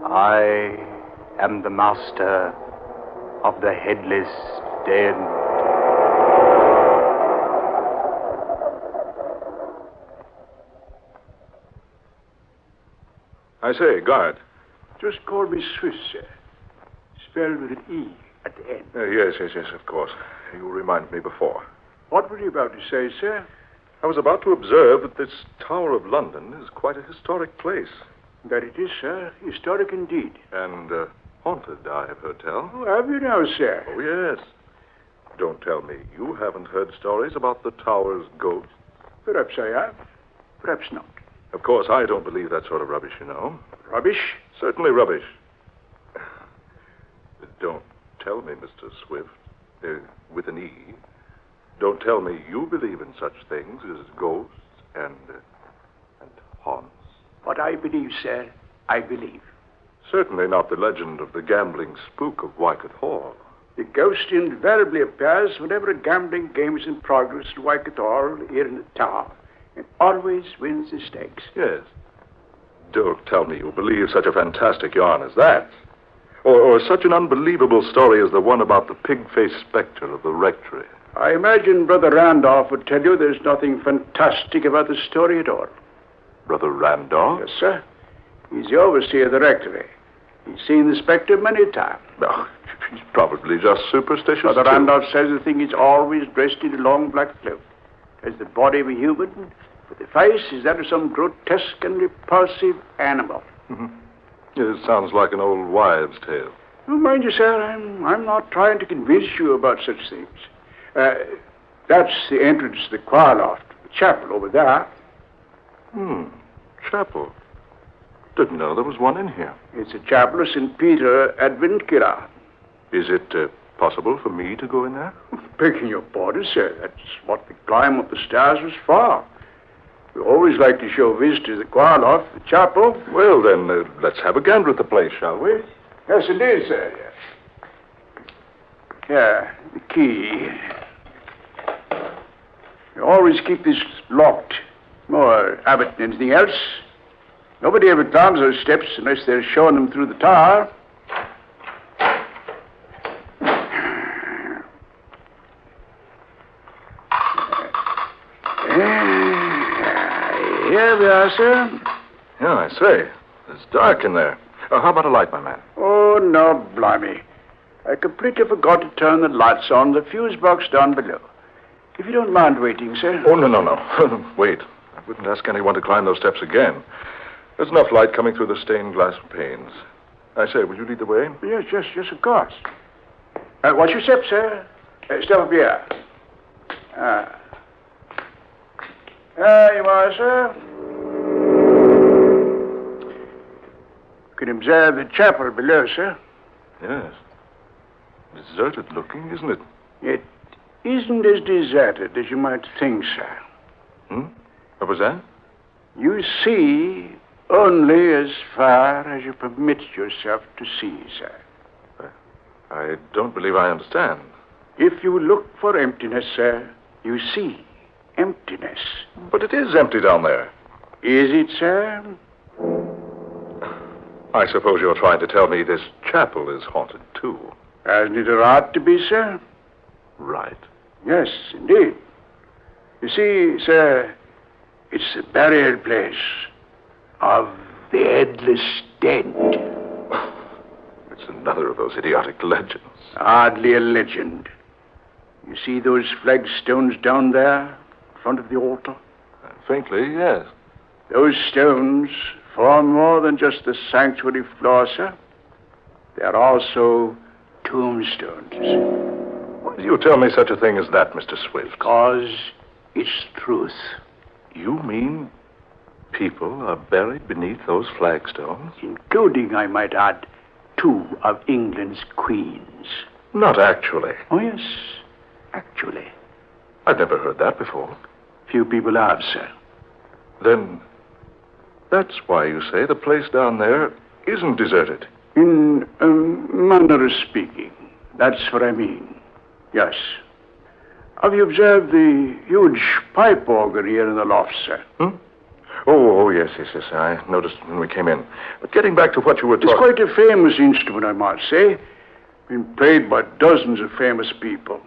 I am the master of the Headless Den. I say, guard. Just call me Swiss, sir. Spelled with an E at the end. Yes, of course. You reminded me before. What were you about to say, sir? I was about to observe that this Tower of London is quite a historic place. That it is, sir. Historic indeed. And haunted, I have heard tell. Oh, have you now, sir? Oh, yes. Don't tell me you haven't heard stories about the Tower's ghost. Perhaps I have. Perhaps not. Of course, I don't believe that sort of rubbish, you know. Rubbish? Certainly rubbish. Don't tell me, Mr. Swift, with an E. Don't tell me you believe in such things as ghosts and haunts. What I believe, sir, I believe. Certainly not the legend of the gambling spook of Wycott Hall. The ghost invariably appears whenever a gambling game is in progress at Wycott Hall here in the tower, and always wins the stakes. Yes. Don't tell me you believe such a fantastic yarn as that. Or such an unbelievable story as the one about the pig-faced specter of the rectory. I imagine Brother Randolph would tell you there's nothing fantastic about the story at all. Brother Randolph? Yes, sir. He's the overseer of the rectory. He's seen the specter many times. Oh, he's probably just superstitious. Brother Randolph says the thing is always dressed in a long black cloak. Has the body of a human, but the face is that of some grotesque and repulsive animal. Mm-hmm. It sounds like an old wives' tale. Oh, mind you, sir, I'm not trying to convince you about such things. That's the entrance to the choir loft, the chapel over there. Chapel. Didn't know there was one in here. It's a chapel of St. Peter Adventula. Is it possible for me to go in there? Begging your pardon, sir, that's what the climb up the stairs was for. We always like to show visitors the choir loft, the chapel. Well, then, let's have a gander at the place, shall we? Yes, indeed, sir, yes. Here, the key. You always keep this locked. More habit than anything else. Nobody ever climbs those steps unless they're showing them through the tower. Here we are, sir. Yeah, I say. It's dark in there. How about a light, my man? Oh, no, blimey. I completely forgot to turn the lights on the fuse box down below. If you don't mind waiting, sir. Oh, no. Wait. I wouldn't ask anyone to climb those steps again. There's enough light coming through the stained glass panes. I say, will you lead the way? Yes, of course. Watch your step, sir. Step up here. There you are, sir. You can observe the chapel below, sir. Yes. Deserted looking, isn't it? It isn't as deserted as you might think, sir. What was that? You see only as far as you permit yourself to see, sir. I don't believe I understand. If you look for emptiness, sir, you see emptiness. But it is empty down there. Is it, sir? I suppose you're trying to tell me this chapel is haunted, too. Hasn't it a right to be, sir? Right. Yes, indeed. You see, sir, it's the burial place of the Headless Den. It's another of those idiotic legends. Hardly a legend. You see those flagstones down there in front of the altar? Faintly, yes. Those stones form more than just the sanctuary floor, sir. They're also tombstones. Why do you tell me such a thing as that, Mr. Swift? Because it's truth. You mean people are buried beneath those flagstones? Including, I might add, 2 of England's queens. Not actually. Oh, yes, actually. I've never heard that before. Few people have, sir. Then that's why you say the place down there isn't deserted. In a manner of speaking, that's what I mean. Yes. Have you observed the huge pipe organ here in the loft, sir? Oh, yes. I noticed when we came in. But getting back to what you were talking... It's quite a famous instrument, I must say. Been played by dozens of famous people.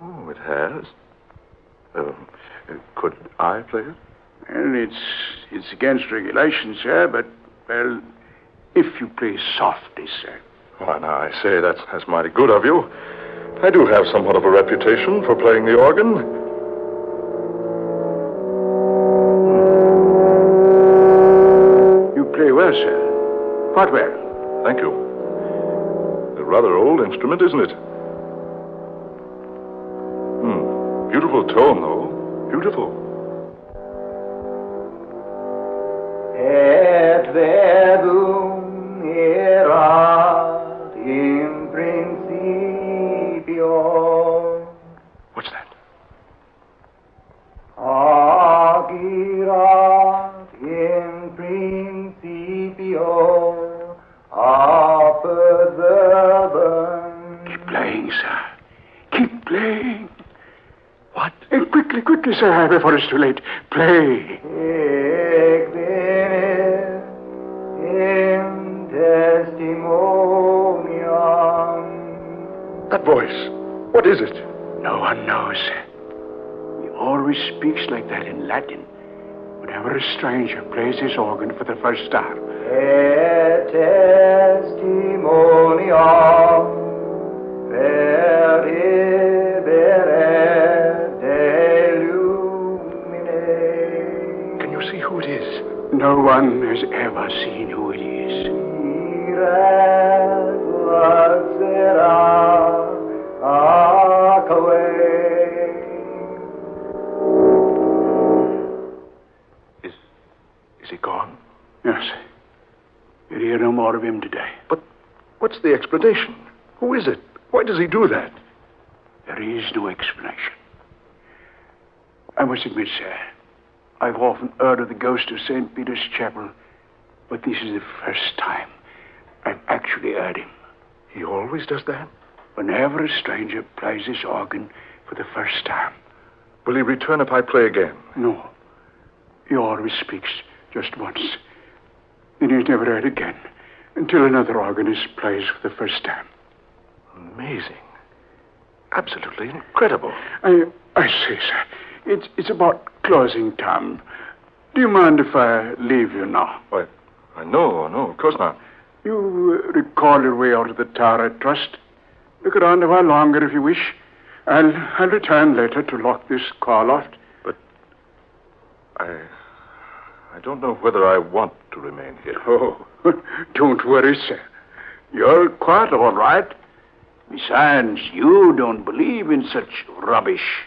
Oh, it has? Could I play it? Well, it's against regulations, sir, but, well, if you play softly, sir. Why, now, I say, that's mighty good of you. I do have somewhat of a reputation for playing the organ. You play well, sir. Quite well. Thank you. A rather old instrument, isn't it? Beautiful tone, though. Beautiful. Et verbum erat in principio. What's that? Hac erat in principio apud verbum. Keep playing, sir. Keep playing. What? Quickly, sir, before it's too late. Play. Hic venit in testimonium. That voice. What is it? No one knows. He always speaks like that in Latin whenever a stranger plays his organ for the first time. Et testimonium veribere delumine. Can you see who it is? No one has ever seen who it is. Ire laxera acque. Is he gone? Yes. You'll hear no more of him today. But what's the explanation? Who is it? Why does he do that? There is no explanation. I must admit, sir, I've often heard of the ghost of St. Peter's Chapel, but this is the first time I've actually heard him. He always does that? Whenever a stranger plays his organ for the first time. Will he return if I play again? No. He always speaks just once. Then he's never heard again until another organist plays for the first time. Amazing. Absolutely incredible. I say, sir, it's about closing time. Do you mind if I leave you now? Why, no, of course not. You recall your way out of the tower, I trust. Look around a while longer if you wish. I'll return later to lock this car loft. But I don't know whether I want to remain here. Oh, don't worry, sir. You're quite all right. Besides, you don't believe in such rubbish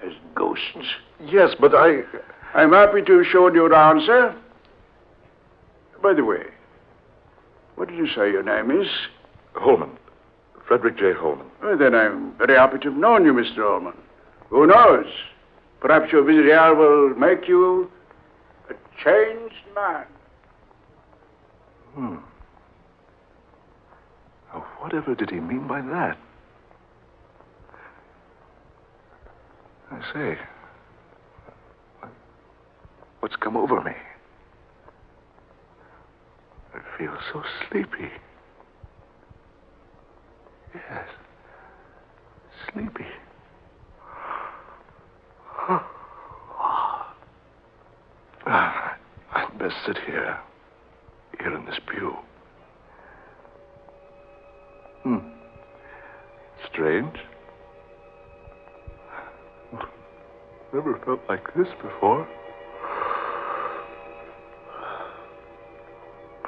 as ghosts. Yes, but I'm happy to show you around, sir. By the way, what did you say your name is? Holman. Frederick J. Holman. Well, then I'm very happy to have known you, Mr. Holman. Who knows? Perhaps your visit here will make you a changed man. Now, whatever did he mean by that? I say, what's come over me? I feel so sleepy. Yes, sleepy. I'd best sit here in this pew. Strange. Never felt like this before.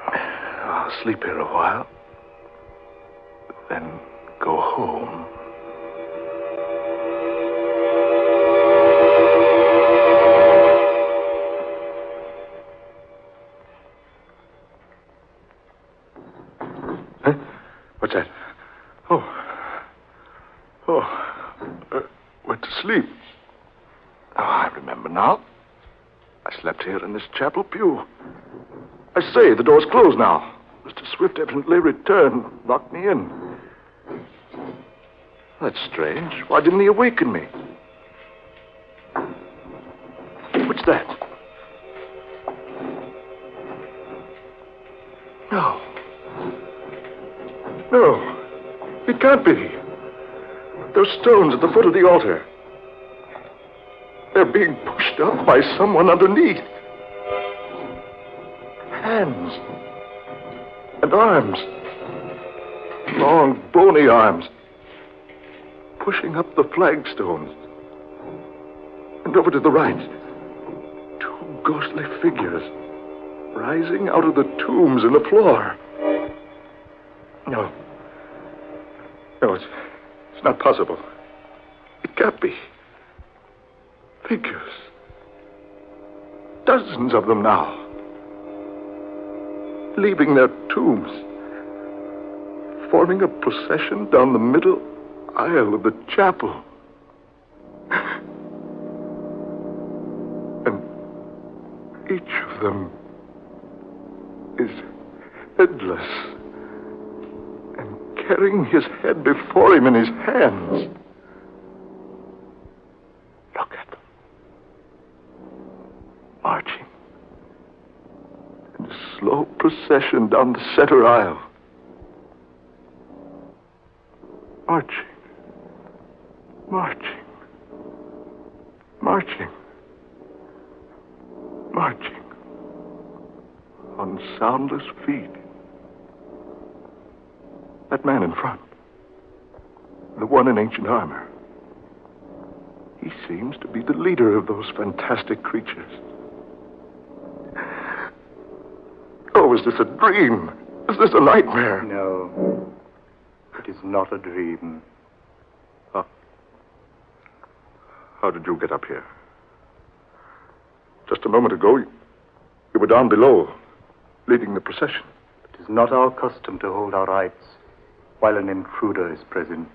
I'll sleep here a while, then go home. Huh? What's that? Went to sleep. Oh, I remember now. I slept here in this chapel pew. I say, the door's closed now. Mr. Swift evidently returned, locked me in. That's strange. Why didn't he awaken me? What's that? No. No. It can't be. Those stones at the foot of the altar. They're being pushed up by someone underneath. Hands. And arms. Long, bony arms. Pushing up the flagstones. And over to the right. Two ghostly figures. Rising out of the tombs in the floor. No. No, it's not possible. It can't be. Figures. Dozens of them now. Leaving their tombs. Forming a procession down the middle aisle of the chapel. And each of them is headless and carrying his head before him in his hands. Look at them. Marching in a slow procession down the center aisle. Marching. Marching. Marching. Marching. On soundless feet. That man in front. The one in ancient armor. He seems to be the leader of those fantastic creatures. Oh, is this a dream? Is this a nightmare? No. It is not a dream. How did you get up here? Just a moment ago, you were down below, leading the procession. It is not our custom to hold our rights while an intruder is present.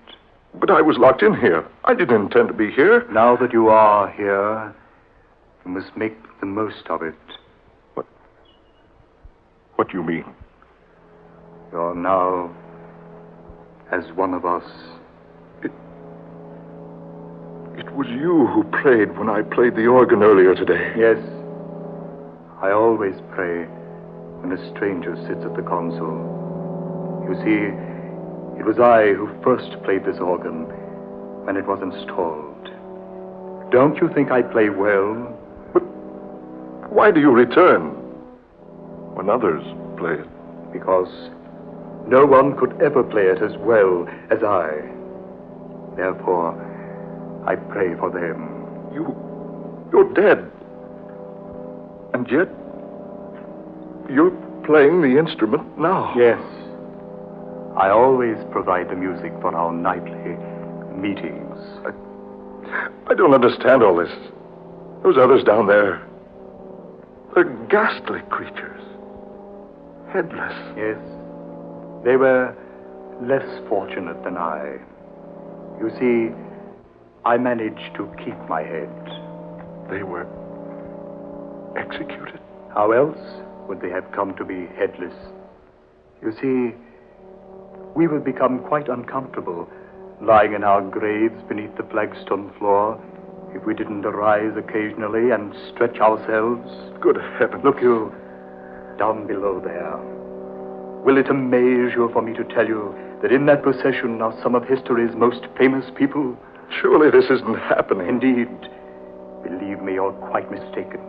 But I was locked in here. I didn't intend to be here. Now that you are here, you must make the most of it. What do you mean? You're now as one of us. It was you who prayed when I played the organ earlier today. Yes. I always pray when a stranger sits at the console. You see, it was I who first played this organ when it was installed. Don't you think I play well? But why do you return when others play it? Because no one could ever play it as well as I. Therefore, I pray for them. You're dead. And yet, you're playing the instrument now. Yes. I always provide the music for our nightly meetings. I don't understand all this. Those others down there, they're ghastly creatures. Headless. Yes. They were less fortunate than I. You see, I managed to keep my head. They were executed? How else would they have come to be headless? You see, we would become quite uncomfortable lying in our graves beneath the flagstone floor if we didn't arise occasionally and stretch ourselves. Good heavens. Look, you, down below there. Will it amaze you for me to tell you that in that procession are some of history's most famous people? Surely this isn't happening. Indeed. Believe me, you're quite mistaken.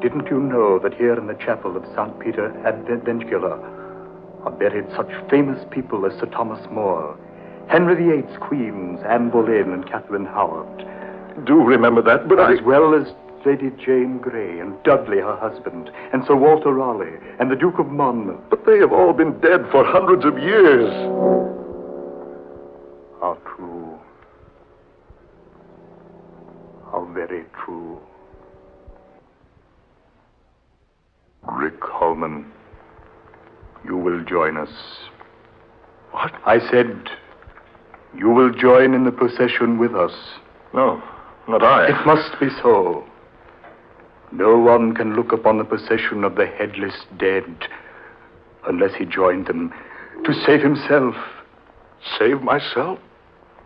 Didn't you know that here in the chapel of St. Peter ad Vincula are buried such famous people as Sir Thomas More, Henry VIII's queens, Anne Boleyn and Catherine Howard? Do remember that, but as well as Lady Jane Grey and Dudley, her husband, and Sir Walter Raleigh, and the Duke of Monmouth. But they have all been dead for hundreds of years. How true. How very true. Rick Holman, you will join us. What? I said, you will join in the procession with us. No, not I. It must be so. No one can look upon the procession of the headless dead unless he joined them to save himself. Save myself?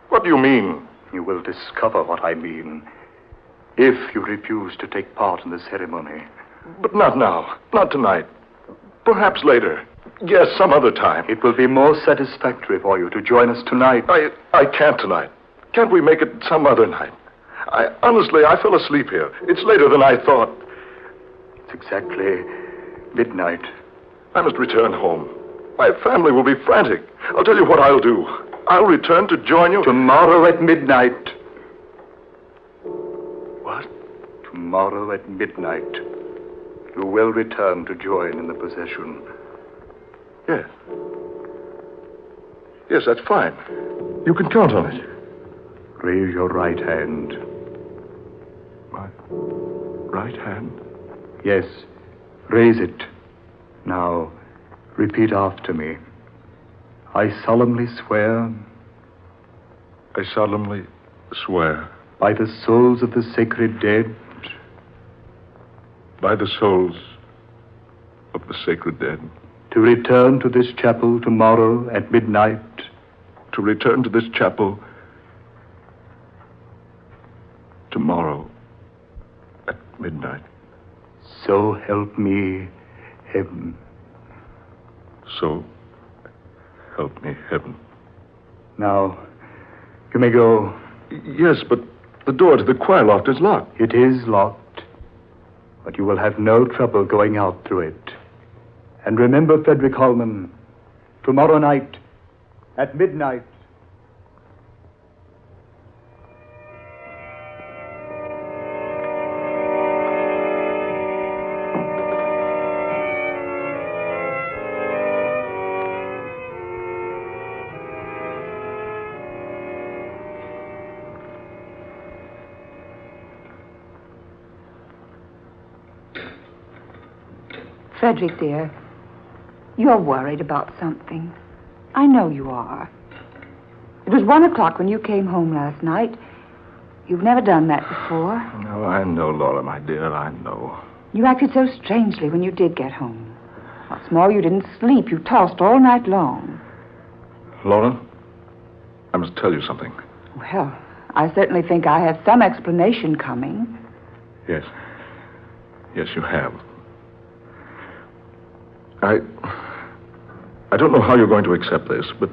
What do you mean? You will discover what I mean if you refuse to take part in the ceremony. But not now. Not tonight. Perhaps later. Yes, some other time. It will be more satisfactory for you to join us tonight. I can't tonight. Can't we make it some other night? Honestly, I fell asleep here. It's later than I thought. It's exactly midnight. I must return home. My family will be frantic. I'll tell you what I'll do. I'll return to join you. Tomorrow at midnight. What? Tomorrow at midnight. You will return to join in the procession. Yes. Yes, that's fine. You can count on it. Raise your right hand. My right hand? Yes, raise it. Now, repeat after me. I solemnly swear. I solemnly swear. By the souls of the sacred dead. By the souls of the sacred dead. To return to this chapel tomorrow at midnight. To return to this chapel tomorrow at midnight. So help me, heaven. So help me, heaven. Now, you may go. Yes, but the door to the choir loft is locked. It is locked, but you will have no trouble going out through it. And remember, Frederick Holman, tomorrow night at midnight. Frederick, dear, you're worried about something. I know you are. It was 1 o'clock when you came home last night. You've never done that before. No, I know, Laura, my dear, I know. You acted so strangely when you did get home. What's more, you didn't sleep. You tossed all night long. Laura, I must tell you something. Well, I certainly think I have some explanation coming. Yes. Yes, you have. I don't know how you're going to accept this, but...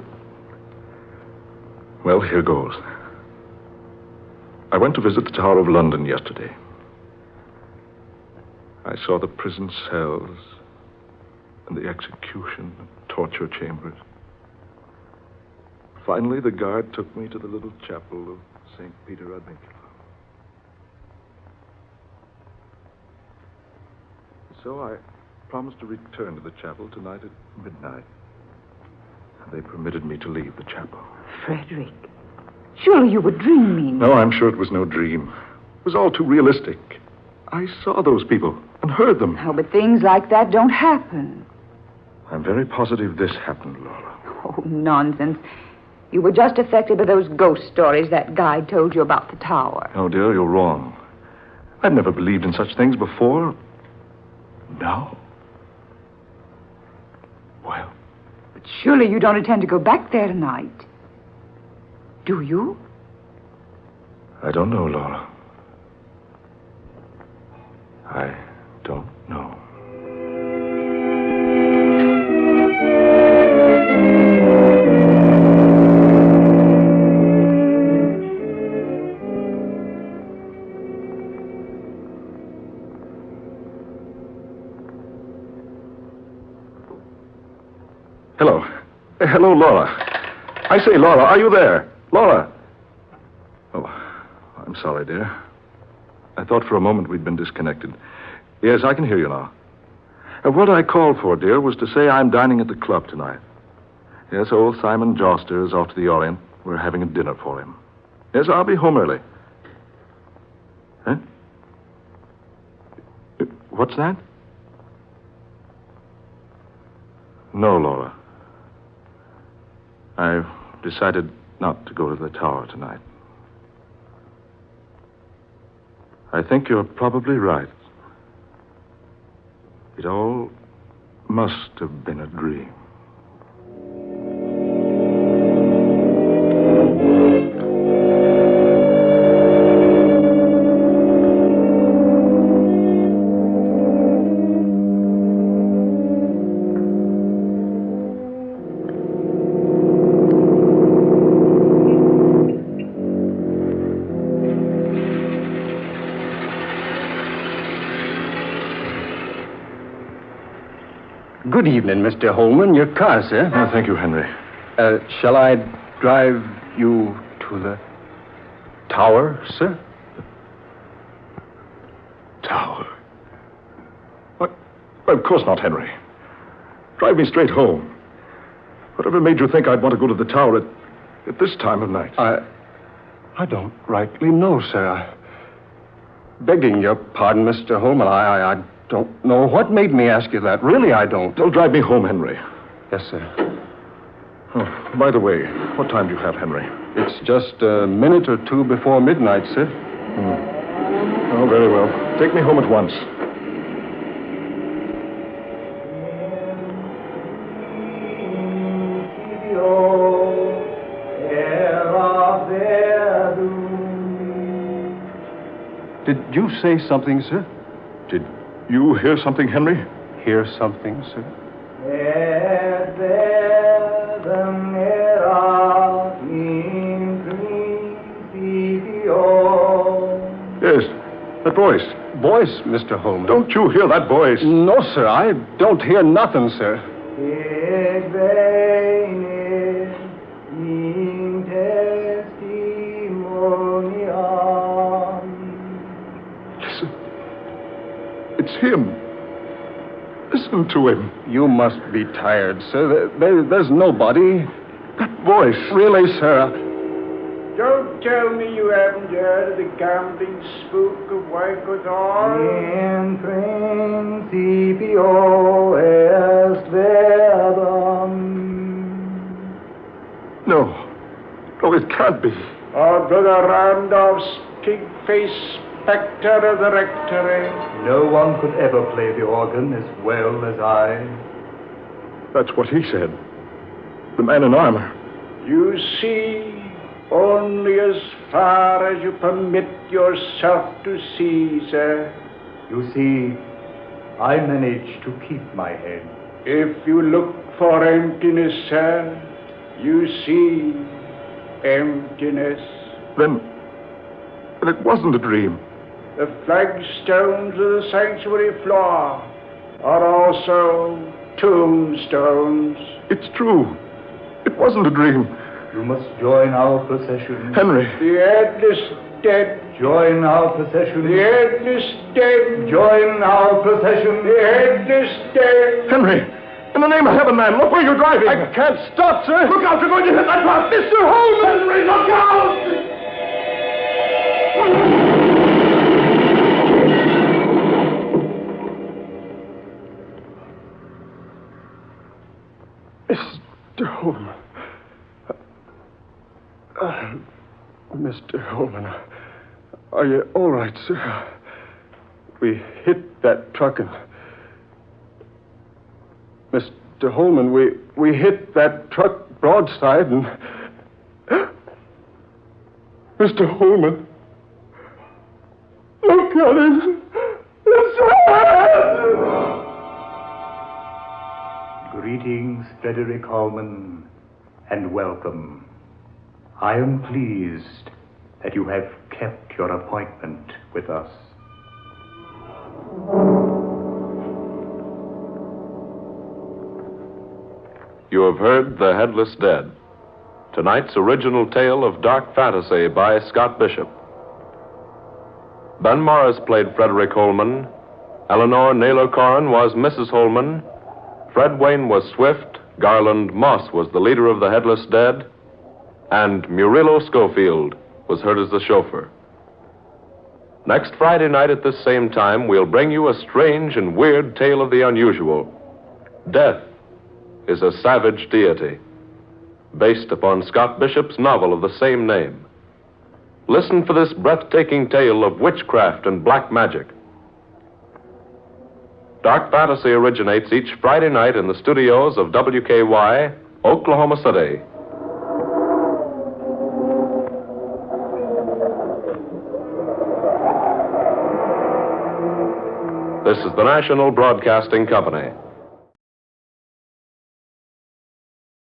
Well, here goes. I went to visit the Tower of London yesterday. I saw the prison cells and the execution and torture chambers. Finally, the guard took me to the little chapel of St. Peter Advincula. So I promised to return to the chapel tonight at midnight. They permitted me to leave the chapel. Frederick, surely you were dreaming. No, I'm sure it was no dream. It was all too realistic. I saw those people and heard them. Oh, but things like that don't happen. I'm very positive this happened, Laura. Oh, nonsense. You were just affected by those ghost stories that guide told you about the tower. Oh, dear, you're wrong. I've never believed in such things before. Now? Well, But surely you don't intend to go back there tonight. Do you? I don't know, Laura. I don't know. Hello. Hello, Laura. I say, Laura, are you there? Laura. Oh, I'm sorry, dear. I thought for a moment we'd been disconnected. Yes, I can hear you now. What I called for, dear, was to say I'm dining at the club tonight. Yes, old Simon Joster is off to the Orient. We're having a dinner for him. Yes, I'll be home early. Huh? What's that? No, Laura. I've decided not to go to the tower tonight. I think you're probably right. It all must have been a dream. Good evening, Mr. Holman. Your car, sir. Oh, thank you, Henry. Shall I drive you to the tower, sir? Tower? What? Of course not, Henry. Drive me straight home. Whatever made you think I'd want to go to the tower at this time of night? I don't rightly know, sir. Begging your pardon, Mr. Holman, I don't know what made me ask you that. Really, I don't. Don't drive me home, Henry. Yes, sir. Oh, by the way, what time do you have, Henry? It's just a minute or two before midnight, sir. Oh, very well. Take me home at once. Did you say something, sir? Did you hear something, Henry? Hear something, sir? Yes, that voice. Voice, Mr. Holman. Don't you hear that voice? No, sir. I don't hear nothing, sir. Listen. It's him. Listen to him. You must be tired, sir. There's nobody. That voice. Really, sir. Don't tell me you haven't heard of the gambling spook of Waikotor. In principio est verbum. No. No, it can't be. Or Brother Randolph's pig-faced spectre of the rectory. No one could ever play the organ as well as I. That's what he said. The man in armor. You see, only as far as you permit yourself to see, sir. You see, I managed to keep my head. If you look for emptiness, sir, you see emptiness. Then it wasn't a dream. The flagstones of the sanctuary floor are also tombstones. It's true. It wasn't a dream. You must join our procession. Henry. The headless dead. Join our procession. The headless dead. Join our procession. The headless dead. Henry. In the name of heaven, man, look where you're driving. I can't stop, sir. Look out, you're going to hit that rock. Mr. Holman! Henry, look out! Mr. Holman. Mr. Holman, are you all right, sir? We hit that truck and... Mr. Holman, we hit that truck broadside and... Mr. Holman, look at him. Greetings, Frederick Holman, and welcome. I am pleased that you have kept your appointment with us. You have heard The Headless Dead, tonight's original tale of dark fantasy by Scott Bishop. Ben Morris played Frederick Holman, Eleanor Naylor Corrin was Mrs. Holman, Fred Wayne was Swift, Garland Moss was the leader of the Headless Dead, and Murillo Schofield was heard as the chauffeur. Next Friday night at this same time, we'll bring you a strange and weird tale of the unusual. Death is a savage deity, based upon Scott Bishop's novel of the same name. Listen for this breathtaking tale of witchcraft and black magic. Dark Fantasy originates each Friday night in the studios of WKY, Oklahoma City. This is the National Broadcasting Company.